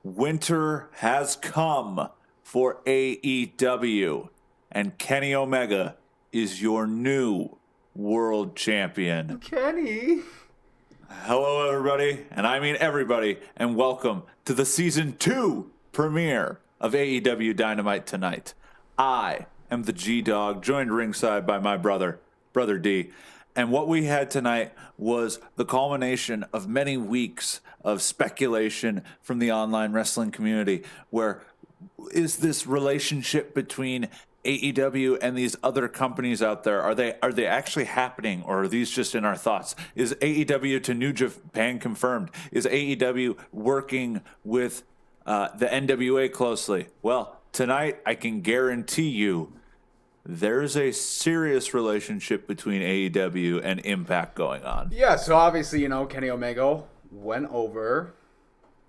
Winter has come for AEW, and Kenny Omega is your new world champion. Kenny. Hello, everybody, and I mean everybody, and welcome to the Season 2 premiere of AEW Dynamite tonight. I am the G-Dog, joined ringside by my brother, Brother D. And what we had tonight was the culmination of many weeks of speculation from the online wrestling community, where is this relationship between AEW and these other companies out there, are they actually happening, or are these just in our thoughts? Is AEW to New Japan confirmed? Is AEW working with the NWA closely? Well, tonight I can guarantee you there's a serious relationship between AEW and Impact going on. Yeah, so obviously, Kenny Omega went over.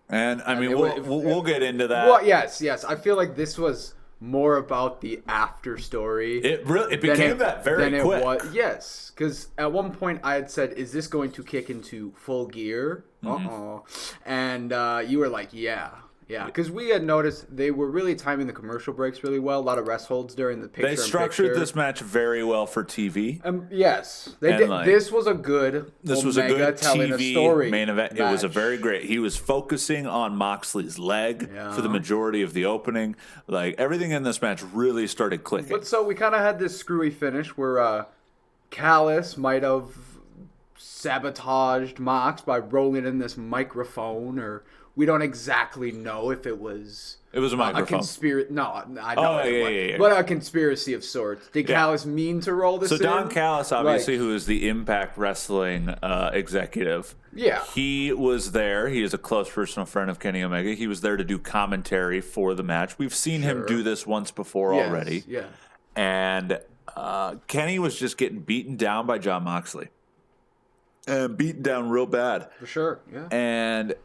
And I mean, we'll get into that. Well, yes. I feel like this was more about the after story. It became that very quick. Yes, because at one point I had said, "Is this going to kick into full gear?" And you were like, "Yeah." Yeah, because we had noticed they were really timing the commercial breaks really well. A lot of rest holds during the picture. They structured this match very well for TV. Yes, they did. This was a good. This was a good TV main event. Match. It was a very great. He was focusing on Moxley's leg for the majority of the opening. Like everything in this match really started clicking. But so we kind of had this screwy finish where Callis might have sabotaged Mox by rolling in this microphone, or we don't exactly know if it was a microphone. No, I know it was. But a conspiracy of sorts. Did Callis mean to roll this in? So Don Callis, obviously, who is the Impact Wrestling executive, he was there. He is a close personal friend of Kenny Omega. He was there to do commentary for the match. We've seen him do this once before already. Yeah. And Kenny was just getting beaten down by Jon Moxley. And beaten down real bad. For sure, yeah. And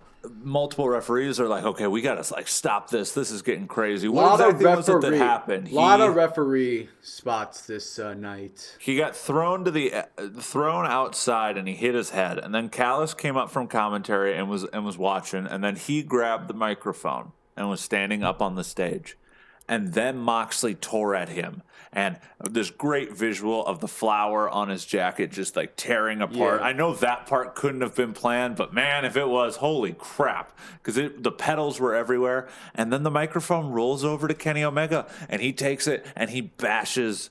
multiple referees are like, okay, we got to stop this. This is getting crazy. What exactly was it that happened? A lot of referee spots this night. He got thrown outside and he hit his head. And then Callis came up from commentary and was watching. And then he grabbed the microphone and was standing up on the stage. And then Moxley tore at him. And this great visual of the flower on his jacket just like tearing apart. Yeah. I know that part couldn't have been planned, but man, if it was, holy crap. Because the pedals were everywhere. And then the microphone rolls over to Kenny Omega. And he takes it and he bashes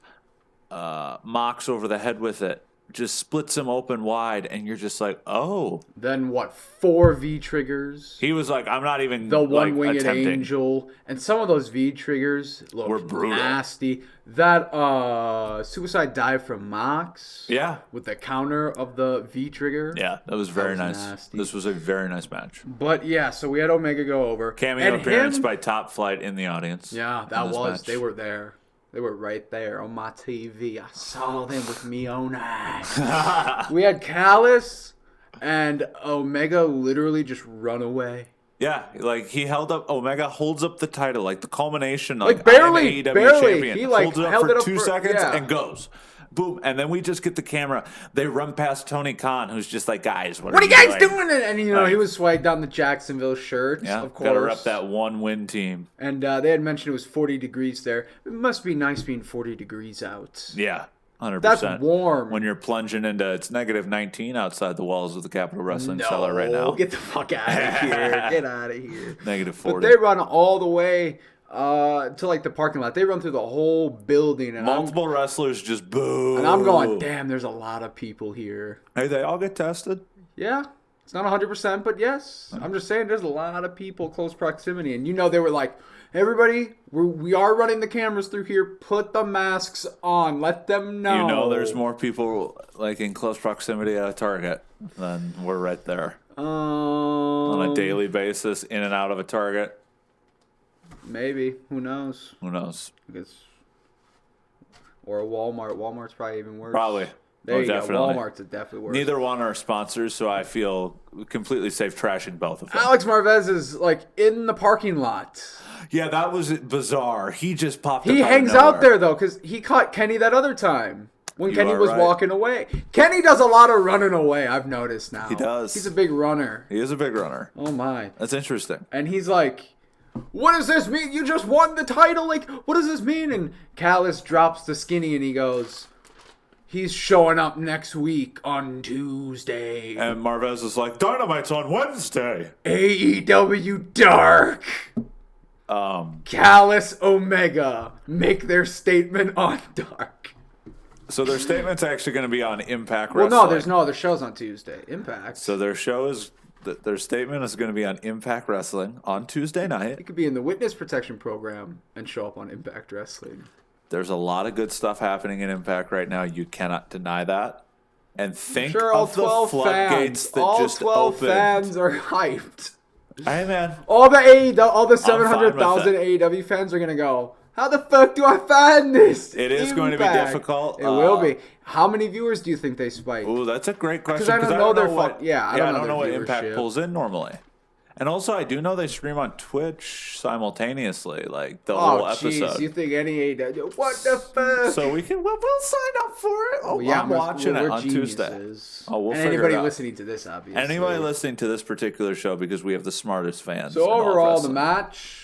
Mox over the head with it. Just splits him open wide, and you're just like, oh. Then what? 4 V triggers. He was like, I'm not even the one-winged angel, and some of those V triggers were brutal, nasty. That suicide dive from Mox, with the counter of the V trigger, that was very nice. Nasty. This was a very nice match. But so we had Omega go over. Cameo appearance by Top Flight in the audience. Yeah, that was. Match. They were there. They were right there on my TV. I saw them with me own eyes. We had Callis and Omega literally just run away. Yeah, like he held up. Omega holds up the title, like the culmination. Barely. Champion. He holds it up for 2 seconds and goes. Boom, and then we just get the camera. They run past Tony Khan, who's just like, guys, what are you guys doing? And he was swagged down the Jacksonville shirt, of course. Gotta rep that one-win team. And they had mentioned it was 40 degrees there. It must be nice being 40 degrees out. Yeah, 100%. That's warm. When you're plunging into, it's negative 19 outside the walls of the Capitol Wrestling Cellar right now. Get the fuck out of here. Get out of here. Negative 40. But they run all the way to like the parking lot. They run through the whole building, and multiple wrestlers just boo. And I'm going, damn, there's a lot of people here. Hey, they all get tested? Yeah. It's not 100%, but yes. I'm just saying there's a lot of people close proximity. And they were like, everybody, we are running the cameras through here. Put the masks on. Let them know. There's more people like in close proximity at a Target than we're right there. On a daily basis, in and out of a Target. Maybe. Who knows? Or a Walmart. Walmart's probably even worse. Probably. There you go. Walmart's definitely worse. Neither one are sponsors, so I feel completely safe trashing both of them. Alex Marvez is like in the parking lot. Yeah, that was bizarre. He just popped up. He hangs out there though because he caught Kenny that other time. when You Kenny are was right. walking away. Kenny does a lot of running away, I've noticed now. He does. He's a big runner. He is a big runner. Oh, my. That's interesting. And he's like, what does this mean? You just won the title. Like, what does this mean? And Callis drops the skinny and he goes, he's showing up next week on Tuesday. And Marvez is like, Dynamite's on Wednesday. AEW Dark. Callis Omega make their statement on Dark. So their statement's actually going to be on Impact Well, Wrestling. no, there's no other shows on Tuesday. Impact. So their statement is going to be on Impact Wrestling on Tuesday night. It could be in the Witness Protection Program and show up on Impact Wrestling. There's a lot of good stuff happening in Impact right now. You cannot deny that. And think Sure, all of the 12 floodgates fans. that All just 12 opened. fans are hyped. Hey, man. All the fine 700,000 with AEW fans are gonna go, how the fuck do I find this? It is going to be Impact?" difficult. It will be. How many viewers do you think they spike? Ooh, that's a great question. I don't know their what. I don't know what their Impact viewership. pulls in normally. And also, I do know they stream on Twitch simultaneously, like the Oh, whole episode. jeez, you think any AEW? What the fuck? So we'll sign up for it. Oh, Well, I'm watching it we're on Tuesday. geniuses. Oh, we'll and figure anybody it out. listening to this, obviously. Anybody listening to this particular show, because we have the smartest fans. So in all of overall, the wrestling. match,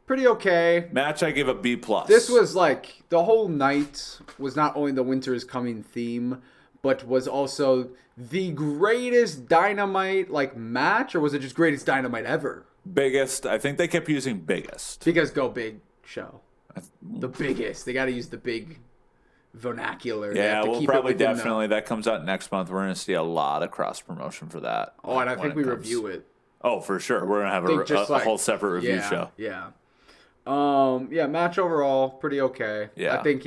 pretty okay. Match, I give a B+. This was like, the whole night was not only the Winter is Coming theme, but was also the greatest Dynamite like match, or was it just greatest Dynamite ever? biggest. I think they kept using biggest. Because go big show. The biggest. They got to use the big vernacular. They Yeah, have to we'll keep it probably within the- definitely. That comes out next month. We're going to see a lot of cross promotion for that. Oh, and I when think it we comes. review it. Oh, for sure. We're going to have Think just a like- whole separate review Yeah, show. yeah. Yeah, match overall, pretty okay. Yeah. I think,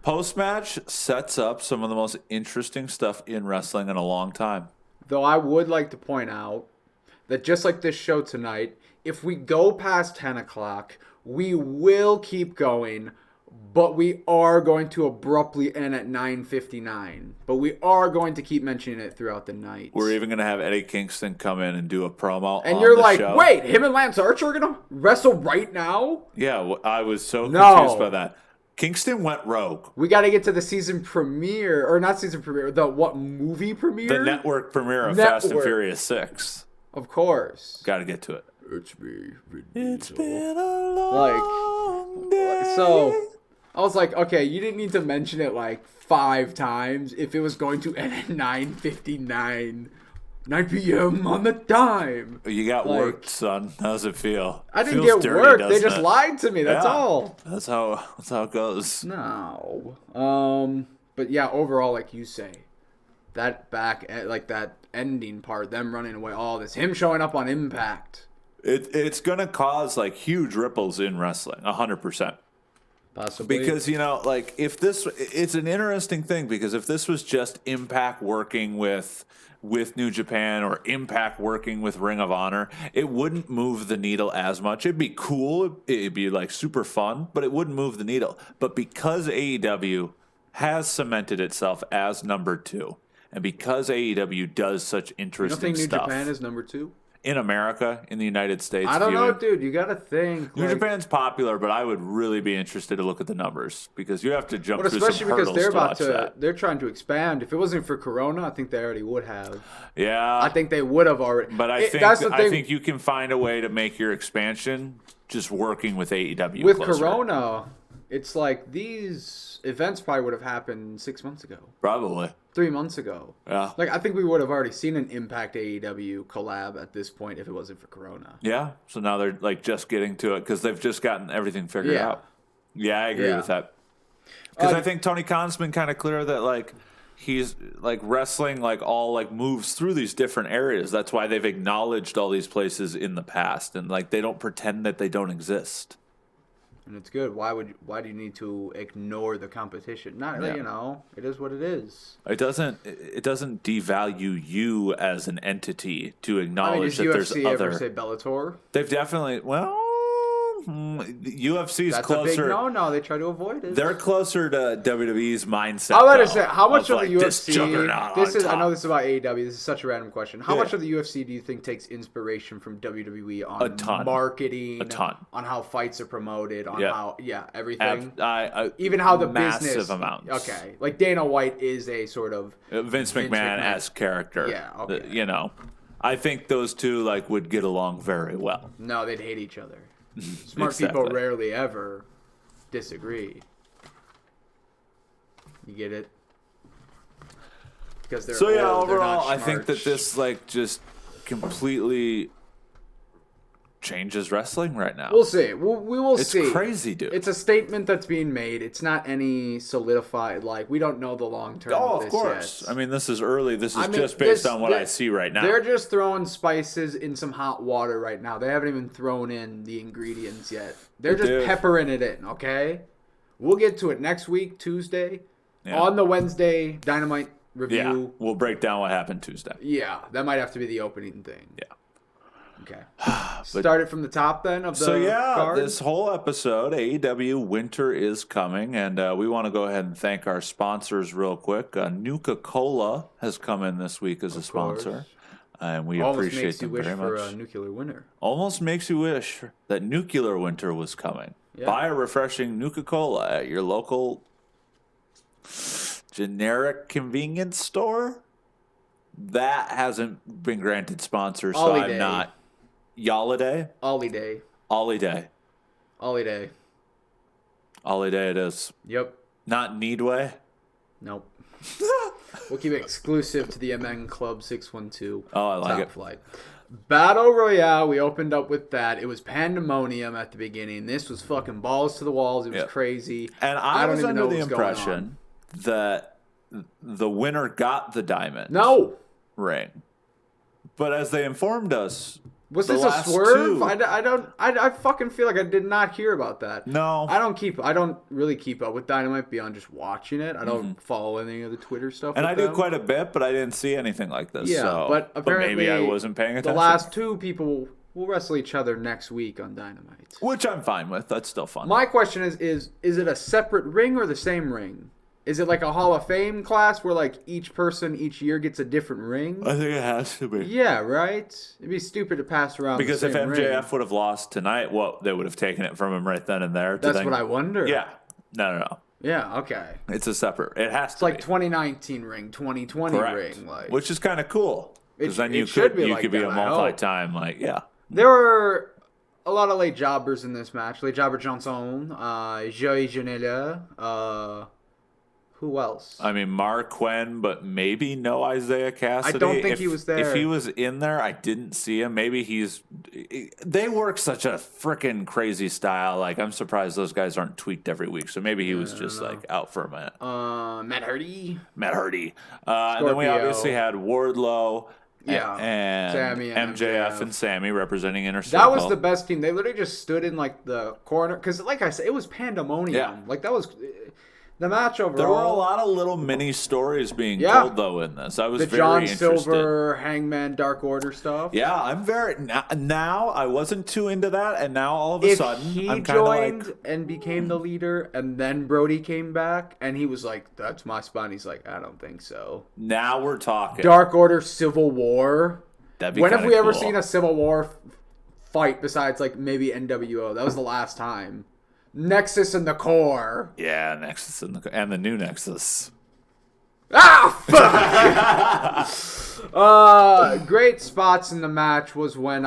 Post match sets up some of the most interesting stuff in wrestling in a long time. though I would like to point out that just like this show tonight, if we go past 10 o'clock, we will keep going, but we are going to abruptly end at 9:59. But we are going to keep mentioning it throughout the night. We're even going to have Eddie Kingston come in and do a promo. And on you're the like, show. wait, him and Lance Archer are going to wrestle right now? Yeah, I was so No. confused by that. Kingston went rogue. We got to get to the season premiere, or not season premiere, the what movie premiere? The network premiere of Fast and Network. Furious 6. Of course. Got to get to it. It's me. Vin It's Diesel. been a long day. So, I was like, okay, you didn't need to mention it like 5 times if it was going to end at 9:59. 9 p.m. on the dime. You got Like- worked, son. How does it feel? I didn't Feels get dirty, work. They doesn't just it? lied to me. That's Yeah. all. That's how it goes. No. But yeah, overall, like you say, that like that ending part, them running away, all this, him showing up on Impact. It's gonna cause like huge ripples in wrestling, 100%. Possibly. Because like if this, it's an interesting thing because if this was just Impact working with New Japan or Impact working with Ring of Honor, it wouldn't move the needle as much. It'd be cool, it'd be like super fun, but it wouldn't move the needle. But because AEW has cemented itself as number 2, and because AEW does such you don't interesting think New stuff Japan is number 2? in America, in the United States, I don't know, viewing- dude. You gotta think. New like- Japan's popular, but I would really be interested to look at the numbers because you have to jump But through especially some because hurdles they're to about watch to, that. they're trying to expand. If it wasn't for Corona, I think they already would have. Yeah, I think they would have already. but I think that's the thing. I think you can find a way to make your expansion just working with AEW. With closer. Corona, it's like these events probably would have happened 6 months ago, Probably. 3 months ago. Yeah. Like I think we would have already seen an Impact AEW collab at this point if it wasn't for Corona. Yeah. So now they're like just getting to it because they've just gotten everything figured Yeah. out. Yeah, I agree Yeah. with that. Because Uh, I think Tony Khan's been kind of clear that like he's like wrestling like all like moves through these different areas. That's why they've acknowledged all these places in the past and like they don't pretend that they don't exist. And it's good. Why do you need to ignore the competition? Not Yeah. it is what it is. It doesn't devalue you as an entity to I mean, acknowledge does that there's UFC other. ever say Bellator? They've definitely UFC's That's closer. a big no. They try to avoid it. They're closer to WWE's mindset. I'll let it say, how much of the This UFC? juggernaut This on is. I know top. this is about AEW. This is such a random question. How Yeah. much of the UFC do you think takes inspiration from WWE on A ton. marketing? A ton. On how fights are promoted. On Yeah. how everything. Even how the massive business. amounts. Okay, like Dana White is a sort of Vince McMahon-esque character. Yeah, okay. You know, I think those two would get along very well. No, they'd hate each other. Smart Exactly. people rarely ever disagree. You get it? Because they're So yeah, old, they're not overall, I think smart. that this just completely changes wrestling right now. We'll see. We will It's see. crazy, dude. It's a statement that's being made. It's not any solidified. Like we don't know the long term. Oh, of of this course. Yet. I mean, this is early. This is I mean, just based this- on what I see right now. They're just throwing spices in some hot water right now. They haven't even thrown in the ingredients yet. They're just Dude. peppering it in. Okay. We'll get to it next week, Tuesday, Yeah. on the Wednesday Dynamite review. Yeah, we'll break down what happened Tuesday. Yeah, that might have to be the opening thing. Yeah. Okay. Start it from the top then of the So yeah, card. this whole episode, AEW Winter is coming, and we want to go ahead and thank our sponsors real quick. Nuka-Cola has come in this week as a sponsor, course. and we Almost appreciate makes you them wish very for much. a nuclear winter. Almost makes you wish that nuclear winter was coming. Yeah. Buy a refreshing Nuka-Cola at your local generic convenience store. That hasn't been granted sponsor, so Holiday. I'm not. Yoliday? Ollie Day. Ollie Day. Ollie Day. Ollie Day it is. Yep. Not Needway. Nope. We'll keep it exclusive to the MN Club 612. Oh, I like Top it. Flight. Battle Royale, we opened up with that. It was pandemonium at the beginning. This was fucking balls to the walls. It was Yep. crazy. And I don't was even under know the what's going on. impression that the winner got the diamond No. ring. But as they informed us, Was the this a last swerve? two- I fucking feel like I did not hear about that. No. I don't really keep up with Dynamite beyond just watching it. I don't follow any of the Twitter stuff. And with I do them. quite a bit, but I didn't see anything like this. Yeah, so. but apparently maybe I wasn't paying attention. The last two people will wrestle each other next week on Dynamite. Which I'm fine with. That's still fun. My question is it a separate ring or the same ring? Is it like a Hall of Fame class where like each person each year gets a different ring? I think it has to be. Yeah, right? It'd be stupid to pass around Because the if same MJF ring. would have lost tonight, they would have taken it from him right then and there. That's what I wonder. Yeah. No. Yeah, okay. It's a separate. It has It's to like be. 2019 ring, 2020 Correct. ring. Like Which is kind of cool. Because then you should could be you like could be that, a I hope. multi-time, yeah. There were a lot of late jobbers in this match. Late jobber Johnson, Joey Janela, who else? I mean, Mark Quinn, but maybe no Isaiah Cassidy. I don't think he was there. If he was in there, I didn't see him. Maybe they work such a freaking crazy style. Like, I'm surprised those guys aren't tweaked every week. So maybe he was just out for a minute. Matt Hardy. Matt Hardy. And then we Scorpio. obviously had Wardlow. Yeah. And Sammy and MJF MJF. and Sammy representing Inner That Circle. was the best team. They literally just stood in like the corner because, like I said, it was pandemonium. Yeah. Like that was the match overall. There were a lot of little mini stories being Yeah. told though in this. I was The very John interested. Silver, Hangman, Dark Order stuff. Yeah, I'm very now. I wasn't too into that, and now all of a If sudden, he I'm kind of joined like, and became the leader, and then Brody came back, and he was like, "That's my spot." And he's like, "I don't think so." now we're talking. Dark Order, Civil War. That'd be When have kinda we ever cool. seen a Civil War fight besides like maybe NWO? That was the last time. Nexus and the Core. Yeah, Nexus and the new Nexus. Ah, fuck! Great spots in the match was when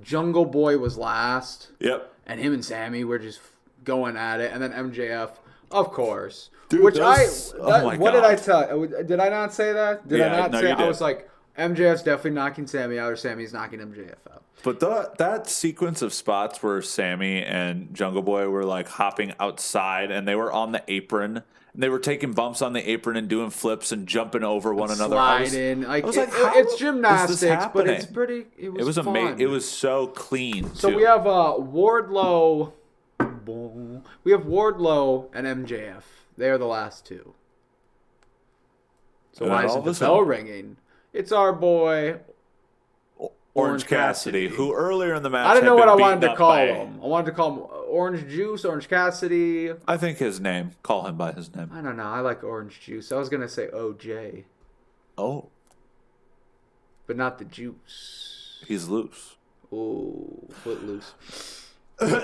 Jungle Boy was last, Yep. and him and Sammy were just going at it, and then MJF, of course. Dude, Which those- oh my what God. did I tell? Did I not say that? Did Yeah, I not no, say? you I did. was like, MJF's definitely knocking Sammy out, or Sammy's knocking MJF out. But that sequence of spots where Sammy and Jungle Boy were like hopping outside, and they were on the apron, and they were taking bumps on the apron and doing flips and jumping over one another. Sliding, I was like, it's how is this gymnastics, but happening? it's pretty. It was It was fun. It was so clean. So too. we have Wardlow. We have Wardlow and MJF. They are the last two. So And why then all isn't of the a bell sudden- ringing? It's our boy Orange Cassidy, who earlier in the match I didn't know what I wanted to beaten call up by- him. I wanted to call him Orange Juice, Orange Cassidy. I think his name. Call him by his name. I don't know. I like Orange Juice. I was going to say OJ, Oh, but not the juice. he's loose. Oh, footloose.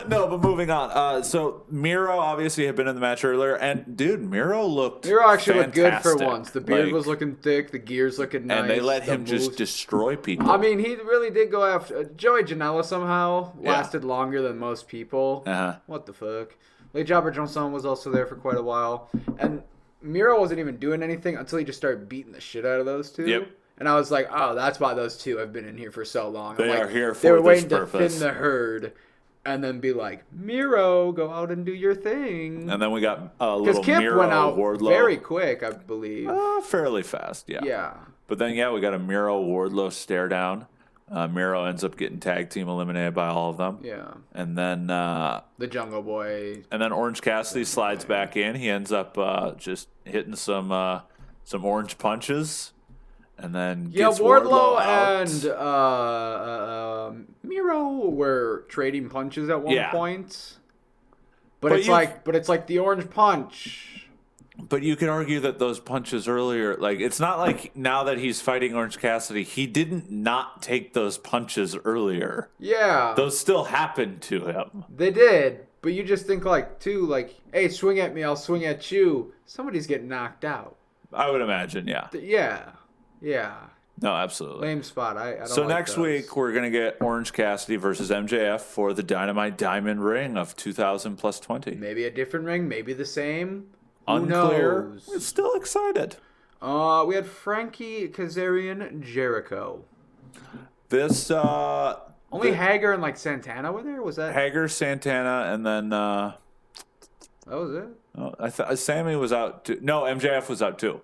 No, but moving on. So Miro obviously had been in the match earlier, and dude, Miro actually looked good for fantastic. once. The beard was looking thick. The gear's looking nice. and they let him moves. just destroy people. I mean, he really did go after Joey Janela. Somehow lasted longer than most people. What the fuck? Lee Jobber Johnson was also there for quite a while, and Miro wasn't even doing anything until he just started beating the shit out of those two. Yep. And I was like, oh, that's why those two have been in here for so long. They like, are here for They were this waiting purpose. to thin the herd, and then be like, Miro, go out and do your thing. And then we got a little Because Kip Miro went out Wardlow. very quick, I believe. Fairly fast, yeah. Yeah. But then, we got a Miro Wardlow stare down. Miro ends up getting tag team eliminated by all of them. Yeah. And then The Jungle Boy. And then Orange Cassidy slides back in. He ends up just hitting some orange punches, and then gets Wardlow out. and Miro were trading punches at one point. But it's like the orange punch. But you could argue that those punches earlier, like it's not like now that he's fighting Orange Cassidy, he didn't not take those punches earlier. Yeah. Those still happened to him. They did. But you just think hey, swing at me, I'll swing at you. Somebody's getting knocked out. I would imagine, yeah. Yeah. No, absolutely. Lame spot. I don't So like next those. week we're gonna get Orange Cassidy versus MJF for the Dynamite Diamond Ring of 2,000 plus 20. Maybe a different ring, maybe the same. Unclear. Who knows? We're still excited. We had Frankie Kazarian Jericho. This Only Hager and Santana were there? Was that Hager, Santana, and then that was it? oh, I thought Sammy was out too. No, MJF was out too.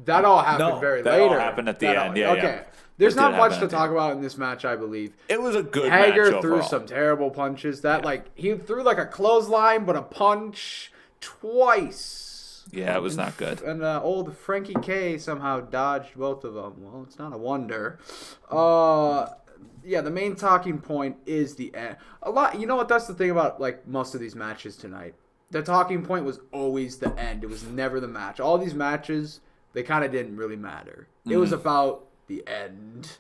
That all happened that later. all happened at the end. Yeah, okay. yeah. There's It not did much happen to at the talk end. about in this match, I believe. It was a good match Hager threw overall. some terrible punches. He threw a clothesline, but a punch twice. Yeah, it was not good. And old Frankie K somehow dodged both of them. Well, it's not a wonder. Yeah, the main talking point is the end. You know what? That's the thing about most of these matches tonight. The talking point was always the end. It was never the match. All these matches, they kind of didn't really matter. It was about the end.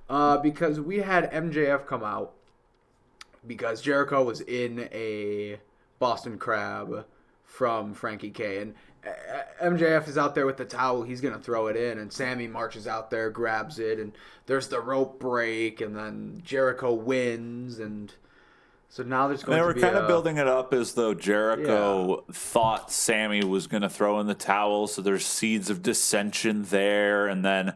Because we had MJF come out because Jericho was in a Boston Crab from Frankie K. And MJF is out there with the towel. He's going to throw it in. And Sammy marches out there, grabs it. And there's the rope break. And then Jericho wins. And so now there's going to be They were kind of building it up as though Jericho Yeah. thought Sammy was going to throw in the towel. So there's seeds of dissension there. And then,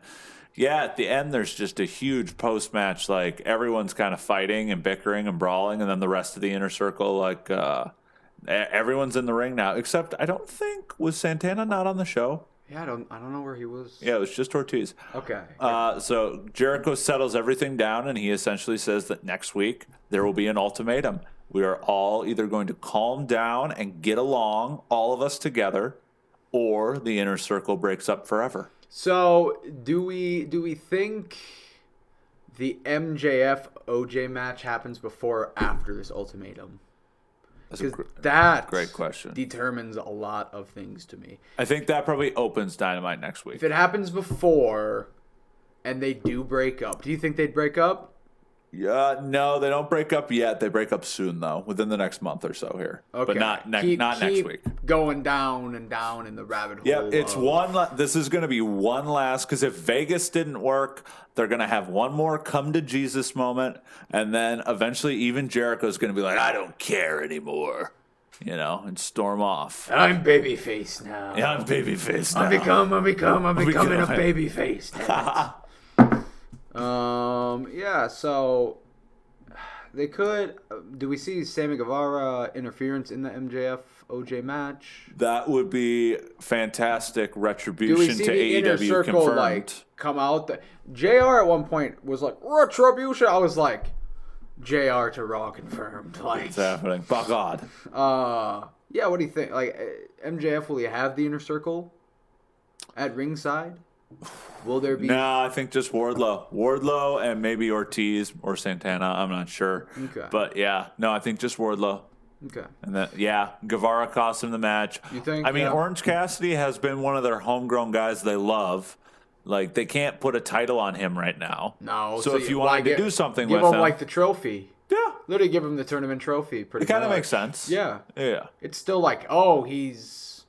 at the end, there's just a huge post-match. Everyone's kind of fighting and bickering and brawling. And then the rest of the inner circle, everyone's in the ring now, except I don't think, was Santana not on the show? Yeah, I don't know where he was. Yeah, it was just Ortiz. Okay. So Jericho settles everything down, and he essentially says that next week there will be an ultimatum. We are all either going to calm down and get along, all of us together, or the inner circle breaks up forever. So do we think the MJF OJ match happens before or after this ultimatum? Because that great question. Determines a lot of things to me. I think that probably opens Dynamite next week. If it happens before and they do break up, do you think they'd break up? Yeah, no, they don't break up yet. They break up soon, though, within the next month or so here. Okay. But not next week. Going down and down in the rabbit hole. Yeah, it's this is going to be one last, because if Vegas didn't work, they're going to have one more come to Jesus moment, and then eventually even Jericho's going to be like, I don't care anymore, and storm off. I'm babyface now. Yeah, I'm babyface now. I'm becoming a becoming. babyface. Yeah, so they could. Do we see Sammy Guevara interference in the MJF OJ match? That would be fantastic Do we retribution see to the inner AEW circle confirmed. come out? JR at one point was like retribution. I was like, JR to Raw confirmed. It's happening. By God. Yeah. What do you think? MJF, will he have the inner circle at ringside? Will there be? No, I think just Wardlow, and maybe Ortiz or Santana. I'm not sure. Okay. But yeah, no, I think just Wardlow. Okay. And then, Guevara cost him the match. You think? I mean, Yeah. Orange Cassidy has been one of their homegrown guys they love. Like, they can't put a title on him right now. No. So if you wanted to do something with give him him, like the trophy. yeah, Literally give him the tournament trophy. Pretty. it kind of much. makes sense. Yeah. Yeah. It's still like, oh, he's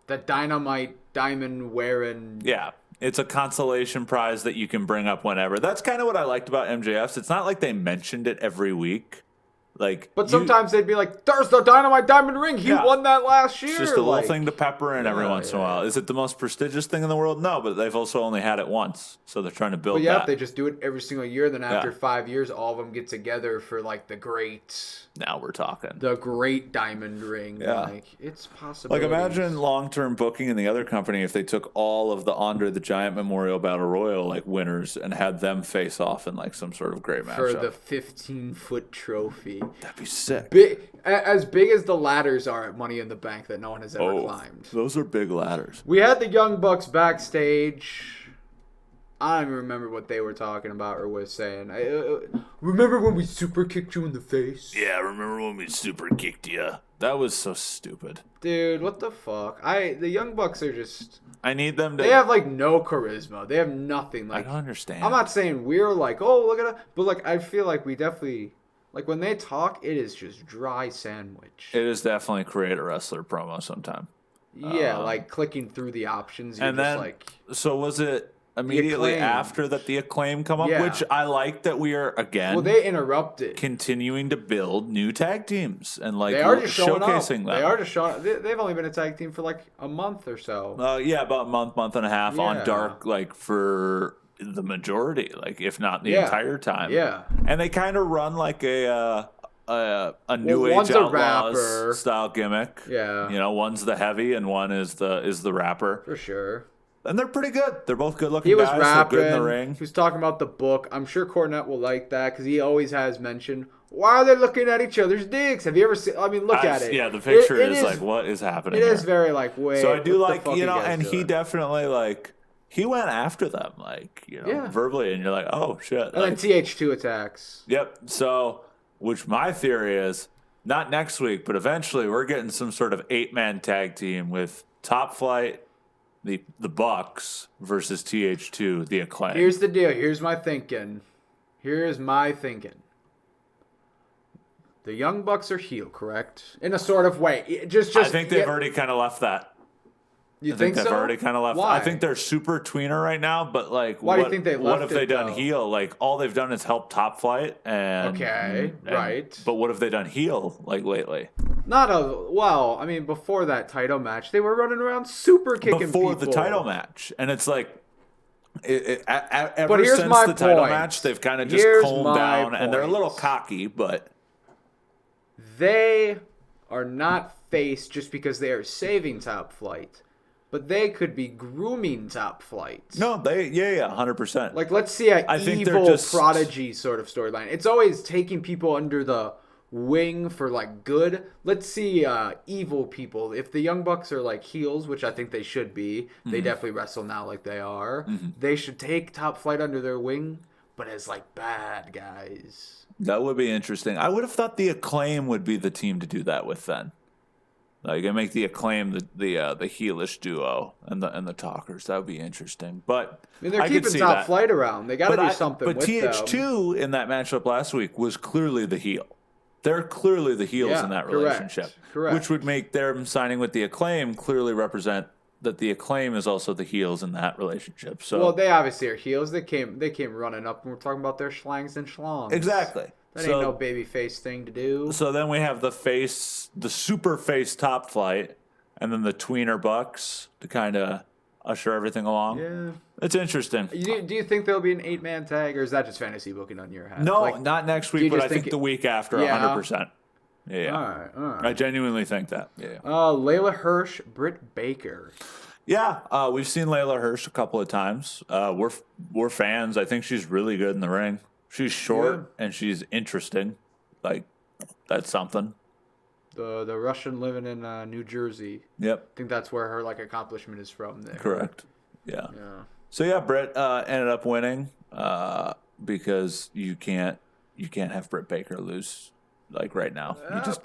the Dynamite diamond wearing. Yeah. It's a consolation prize that you can bring up whenever. That's kind of what I liked about MJF's. It's not like they mentioned it every week. Like, But sometimes they'd be like, "There's the Dynamite diamond ring. He won that last year." It's just a little thing to pepper in every once in a yeah. while. Is it the most prestigious thing in the world? No, but they've also only had it once, so they're trying to build But yeah, that. if they just do it every single year, then after Yeah. 5 years, all of them get together for like the great Now we're talking. diamond ring. Yeah. Like it's possible. Like, imagine long-term booking in the other company if they took all of the Andre the Giant Memorial Battle Royal like winners and had them face off in like some sort of great matchup. for the 15-foot trophy. That'd be sick. As big as the ladders are at Money in the Bank that no one has ever climbed. Those are big ladders. We had the Young Bucks backstage. I don't even remember what they were talking about or was saying. Remember when we super kicked you in the face? Yeah, remember when we super kicked you? That was so stupid. Dude, what the fuck? The Young Bucks are just... I need them to... They have, like, no charisma. They have nothing. Like, I don't understand. I'm not saying we're like, oh, look at it. But, like, I feel like we definitely... Like, when they talk, it is just dry sandwich. It is definitely create a wrestler promo sometime. Yeah, like, clicking through the options. You're And just then, like... so was it immediately Acclaim. after that the Acclaim come up? Yeah. Which I like that we are, again... Well, they interrupted. continuing to build new tag teams and like They are just showing up. showcasing them. They are just showing. They've only been a tag team for like a month or so. About a month and a half Yeah. on Dark, like for the majority, like if not the Yeah. entire time. Yeah. And they kind of run like a new age one's a outlaws rapper. style gimmick. Yeah. You know, one's the heavy and one is the rapper. For sure. And they're pretty good. They're both good looking He was guys. rapping. They're good in the ring. He was talking about the book. I'm sure Cornette will like that because he always has mentioned. Why are they looking at each other's dicks? Have you ever seen? I mean, look at it. Yeah, the picture It is like, what is happening? It here? is very like, wait. So I do what the like, fuck you know, guys and he doing? definitely like he went after them, like, you know, Yeah. verbally, and you're like, oh shit. And then Like, TH2 attacks. yep. So, which my theory is, not next week, but eventually we're getting some sort of 8-man tag team with Top Flight, the Bucks versus TH2, the Acclaim. Here's the deal. Here's my thinking. The Young Bucks are heel, correct? In a sort of way. Just I think they've already kind of left that. You I think they've so? already kind of left. Why? I think they're super tweener right now, but like, Why do you think they what left have they it, done though? heel? Like, all they've done is help Top Flight, and Okay, right. But what have they done heel like lately? I mean, before that title match, they were running around super kicking Before people. the title match, and it's like, ever But here's since my the title point. match, they've kind of just Here's calmed my down, and they're a little point. cocky, but They are not face just because they are saving Top Flight, but they could be grooming Top Flight. no, 100%. Like, let's see an I think they're evil just- prodigy sort of storyline. It's always taking people under the wing for, like, good. Let's see evil people. If the Young Bucks are, like, heels, which I think they should be, they definitely wrestle now like they are, they should take Top Flight under their wing, but as, like, bad guys. That would be interesting. I would have thought the Acclaim would be the team to do that with then. Like, and make the Acclaim the heelish duo and the talkers. That would be interesting. But I mean, they're I could keeping see Top that. Flight around. They got to do something But with them. TH2 in that matchup last week was clearly the heel. They're clearly the heels Yeah, in that correct, relationship, correct. which would make them signing with the Acclaim clearly represent that the Acclaim is also the heels in that relationship. So Well, they obviously are heels. They came running up, and we're talking about their schlangs and schlongs. exactly. That So- ain't no baby face thing to do. So then we have the super face Top Flight, and then the tweener Bucks to kind of usher everything along. Yeah. It's interesting. Do you think there'll be an 8-man tag, or is that just fantasy booking on your hat? No, Like, not next do you week, but just I think think the week after, Yeah. 100%. Yeah. All right. I genuinely think that. Yeah. Layla Hirsch, Britt Baker. Yeah, we've seen Layla Hirsch a couple of times. We're fans. I think she's really good in the ring. She's short and she's interesting. Like, that's something. The Russian living in New Jersey. Yep. I think that's where her like accomplishment is from there. Correct. Yeah. Yeah. So yeah, Britt ended up winning because you can't have Britt Baker lose like right now.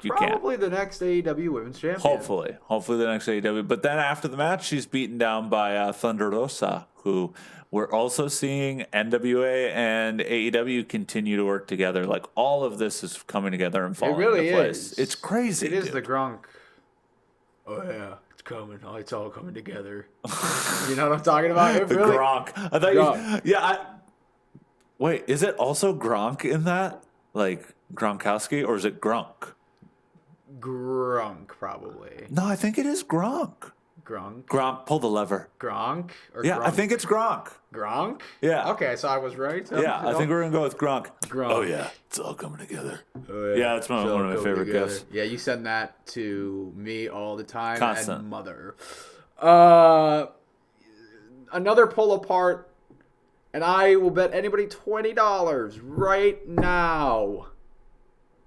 You can't. Probably the next AEW Women's Champion. Hopefully the next AEW. But then after the match, she's beaten down by Thunder Rosa, who we're also seeing NWA and AEW continue to work together. Like all of this is coming together and falling into place. It's crazy. It is the Gronk. Oh yeah, it's coming. Oh, it's all coming together. You know what I'm talking about? It the really... Gronk. I thought wait, is it also Gronk in that? Like Gronkowski, or is it Gronk? Gronk, probably. No, I think it is Gronk. Gronk, pull the lever. Gronk? Yeah, Gronk? I think it's Gronk. Gronk? Yeah. Okay, so I was right. Yeah, I think we're going to go with Gronk. Gronk. Oh, yeah. It's all coming together. Oh, yeah, that's one of my favorite gifts. Yeah, you send that to me all the time. Constant. And mother. Another pull apart, and I will bet anybody $20 right now.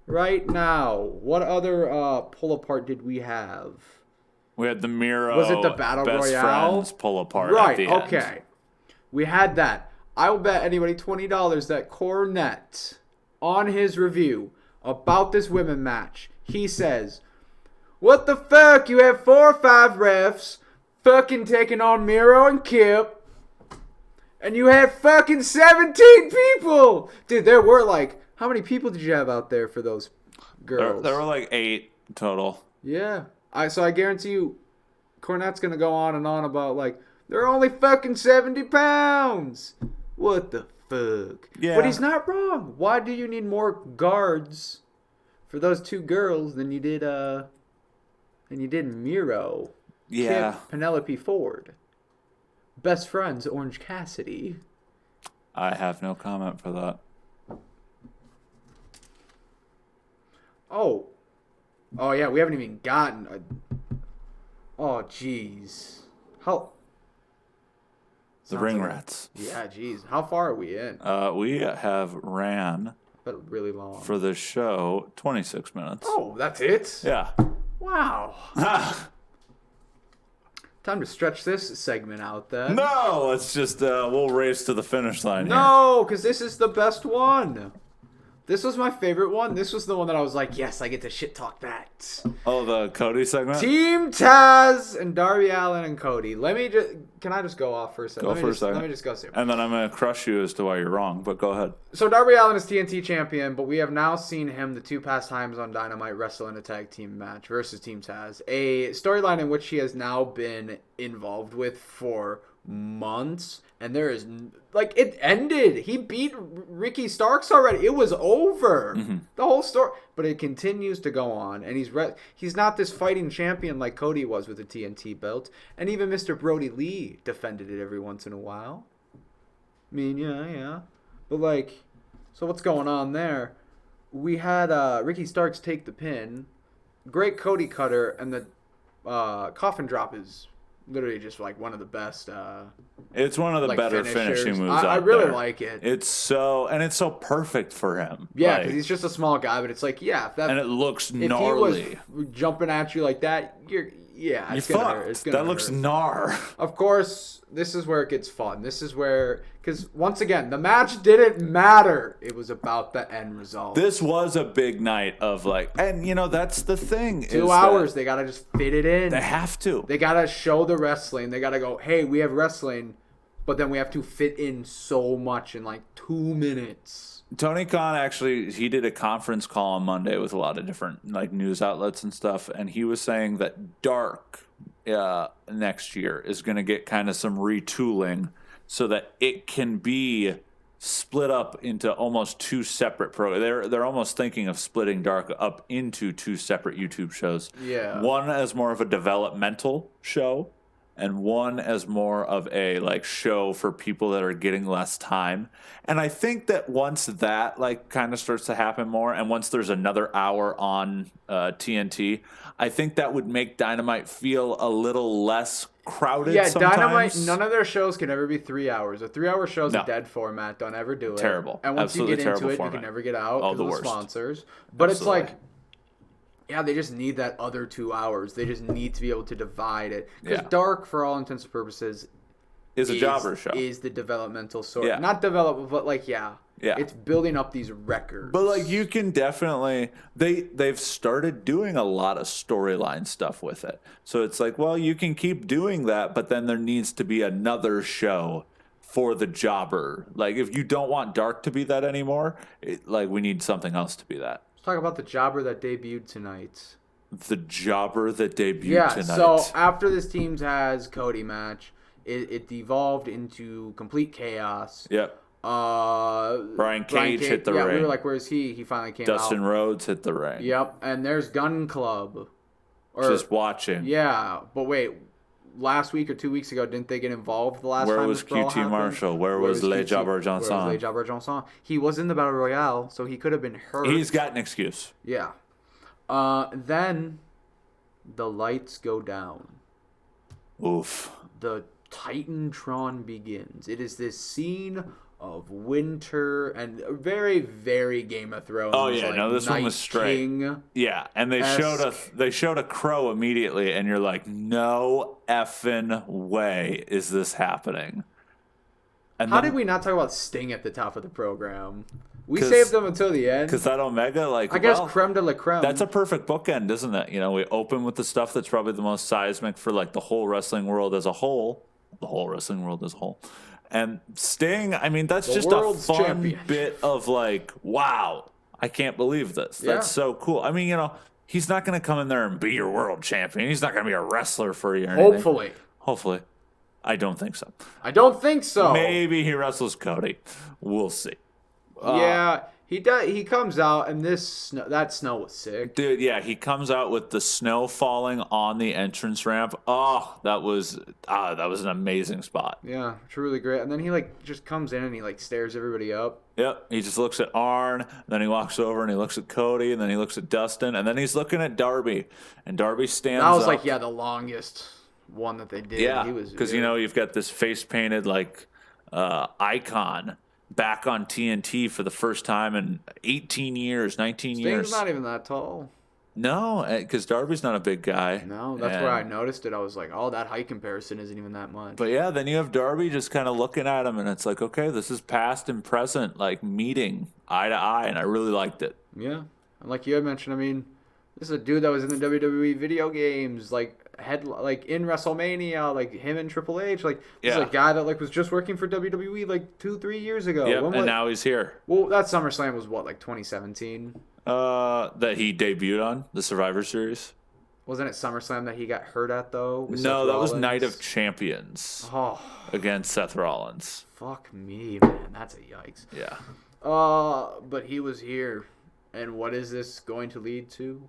Right now. What other pull apart did we have? We had the Miro. Was it the Battle Best Royale? Friends pull apart. Right, at the end. okay. We had that. I will bet anybody $20 that Cornette, on his review about this women match, he says, "What the fuck? You have 4 or 5 refs fucking taking on Miro and Kip, and you had fucking 17 people!" Dude, there were like, how many people did you have out there for those girls? There were like 8 total. Yeah. So I guarantee you, Cornette's going to go on and on about, like, they're only fucking 70 pounds. What the fuck? Yeah. But he's not wrong. Why do you need more guards for those 2 girls than you did Miro? Yeah. Kip, Penelope Ford. Best friends, Orange Cassidy. I have no comment for that. Oh yeah, we haven't even gotten oh jeez. How The Ring Rats. Yeah, jeez. How far are we in? We have ran But really long. for this show 26 minutes. Oh, that's it? Yeah. Wow. Time to stretch this segment out then. No, let's just we'll race to the finish line here. No, because this is the best one. This was my favorite one. This was the one that I was like, yes, I get to shit talk that. Oh, the Cody segment? Team Taz and Darby Allin and Cody. Can I just go off for a second? Go for a second. Let me just go see. And then I'm going to crush you as to why you're wrong, but go ahead. So Darby Allin is TNT champion, but we have now seen him the 2 past times on Dynamite wrestle in a tag team match versus Team Taz. A storyline in which he has now been involved with for months, and there is like, it ended. He beat Ricky Starks already. It was over. Mm-hmm. The whole story, but it continues to go on, and he's not this fighting champion like Cody was with the TNT belt, and even Mr. Brody Lee defended it every once in a while. I mean, yeah, but like, so what's going on there? We had Ricky Starks take the pin, great Cody cutter, and the coffin drop is literally just like one of the best. It's one of the like better finishers. finishing moves. I out really there. like it. It's so perfect for him. Yeah, like, because he's just a small guy, but it's like, yeah, and it looks if gnarly. he was jumping at you like that, you're fucked. That looks gnar. Of course, this is where it gets fun. This is where, because once again, the match didn't matter. It was about the end result. This was a big night of like, and that's the thing. 2 hours, they gotta just fit it in. They have to. They gotta show the wrestling. They gotta go, hey, we have wrestling, but then we have to fit in so much in like 2 minutes. Tony Khan actually, he did a conference call on Monday with a lot of different like news outlets and stuff, and he was saying that Dark next year is going to get kind of some retooling so that it can be split up into almost 2 separate programs. They're almost thinking of splitting Dark up into 2 separate YouTube shows. Yeah. One as more of a developmental show, and one as more of a like show for people that are getting less time. And I think that once that like kind of starts to happen more, and once there's another hour on TNT, I think that would make Dynamite feel a little less crowded. Yeah, sometimes. Dynamite, none of their shows can ever be 3 hours. A 3-hour show's No. a dead format. Don't ever do it. Terrible. And once Absolutely you get into terrible it, format. you can never get out Oh, because the of the worst. sponsors. But Absolutely. it's like, yeah, they just need that other 2 hours. They just need to be able to divide it. Because Yeah. Dark, for all intents and purposes, is a jobber show. Is the developmental story. Yeah. Not develop, but like, yeah. Yeah. It's building up these records. But like you can definitely they've started doing a lot of storyline stuff with it. So it's like, well, you can keep doing that, but then there needs to be another show for the jobber. Like if you don't want Dark to be that anymore, we need something else to be that. Let's talk about the jobber that debuted tonight. The jobber that debuted tonight. So after this team's has Cody match, it devolved into complete chaos. Yep. Brian Cage hit the ring. Yeah, we were like, where's he? He finally came Dustin out. Rhodes hit the ring. Yep, and there's Gun Club. Just watching. Yeah, but wait, last week or 2 weeks ago, didn't they get involved the last Where time was this brawl QT happened? Marshall? Where was Le Jabber Johnson? Where was Le Jabber Johnson? He was in the Battle Royale, so he could have been hurt. He's got an excuse. Yeah. Then the lights go down. Oof. The Titantron begins. It is this scene of Winter and very, very Game of Thrones. Oh yeah, no, this one was straight. King. Yeah, and they showed a crow immediately, and you're like, no effing way is this happening. And How did we not talk about Sting at the top of the program? We 'Cause- saved them until the end. Because that Omega, I guess creme de la creme. that's a perfect bookend, isn't it? You know, we open with the stuff that's probably the most seismic for like the whole wrestling world as a whole. The whole wrestling world as a whole. And Sting, I mean, that's just a world's fun champion. bit of like, wow, I can't believe this. That's so cool. I mean, you know, he's not going to come in there and be your world champion. He's not going to be a wrestler for you or anything. Hopefully. I don't think so. I don't think so. Maybe he wrestles Cody. We'll see. Yeah, he does. He comes out, and that snow was sick. Dude, yeah, he comes out with the snow falling on the entrance ramp. Oh, that was an amazing spot. Yeah, truly great. And then he like just comes in and he like stares everybody up. Yep, he just looks at Arn, then he walks over and he looks at Cody, and then he looks at Dustin, and then he's looking at Darby, and Darby stands up. That was like, the longest one that they did. Yeah, because you know you've got this face painted like icon back on TNT for the first time in 18 years, 19 years. Sting's not even that tall. No, because Darby's not a big guy. No, that's where I noticed it. I was like, oh, that height comparison isn't even that much. But yeah, then you have Darby just kind of looking at him, and it's like, okay, this is past and present, like meeting eye to eye, and I really liked it. Yeah, and like you had mentioned, I mean, this is a dude that was in the WWE video games, like in WrestleMania, like him and Triple H, like this is a guy that like was just working for WWE like 2-3 years ago. Yeah, and now he's here. Well, that SummerSlam was what, like 2017? That he debuted on the Survivor Series. Wasn't it SummerSlam that he got hurt at though? No, that was Night of Champions. Against Seth Rollins. Fuck me, man. That's a yikes. Yeah. But he was here, and what is this going to lead to?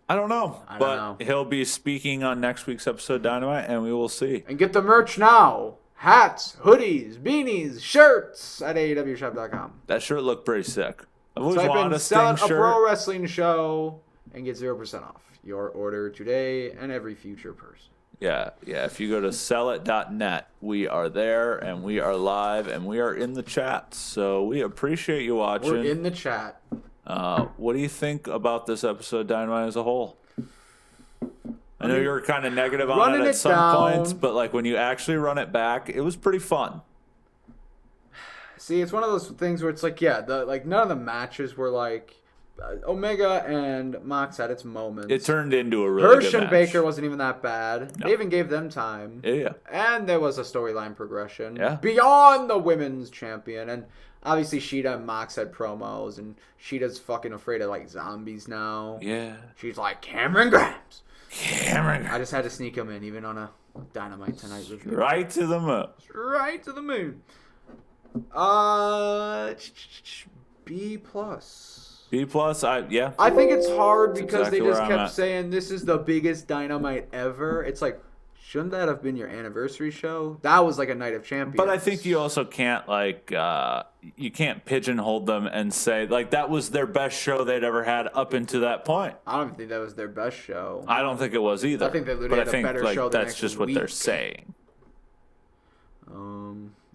I don't know. He'll be speaking on next week's episode of Dynamite, and we will see. And get the merch now. Hats, hoodies, beanies, shirts at AEWshop.com. That shirt looked pretty sick. I've always Type wanted in a Sell Sting a shirt. Pro Wrestling Show and get 0% off your order today and every future person. Yeah. If you go to sellit.net, we are there, and we are live, and we are in the chat. So we appreciate you watching. We're in the chat. What do you think about this episode of Dynamite as a whole? I know you were kind of negative on it at some points, but like when you actually run it back, it was pretty fun. See, it's one of those things where it's like, none of the matches were like Omega and Mox had its moments. It turned into a really good Hirsch and match. Baker wasn't even that bad. No. They even gave them time. Yeah. And there was a storyline progression. Yeah. Beyond the women's champion. And obviously Sheeta and Mox had promos, and Sheeta's fucking afraid of like zombies now. Yeah. She's like, Cameron Grimes. Cameron. I just had to sneak him in, even on a Dynamite tonight review. Right to the moon. Right to the moon. B+. B+, yeah. I think it's hard because exactly they just where I'm kept at. saying this is the biggest Dynamite ever. It's like, shouldn't that have been your anniversary show? That was like a Night of Champions. But I think you also can't you can't pigeonhole them and say like that was their best show they'd ever had up until that point. I don't think that was their best show. I don't think it was either. I think they literally had a better show the that's next just what week. they're saying.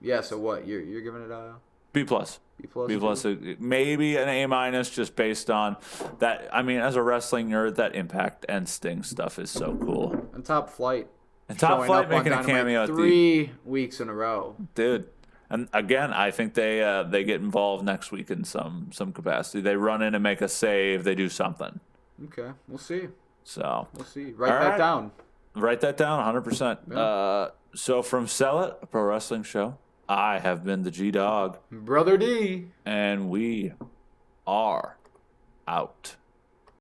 Yeah. So what? You're giving it a B+. B+. Maybe an A- just based on that. I mean, as a wrestling nerd, that Impact and Sting stuff is so cool. And Top Flight. And Top showing Flight up on making a Dynamite cameo at 3 weeks in a row. dude. And again, I think they get involved next week in some capacity. They run in and make a save. They do something. Okay, we'll see. So We'll see. Write that down. Write that down, 100%. Yeah. So from Sell It, a pro wrestling show, I have been the G Dog, Brother D. and we are out.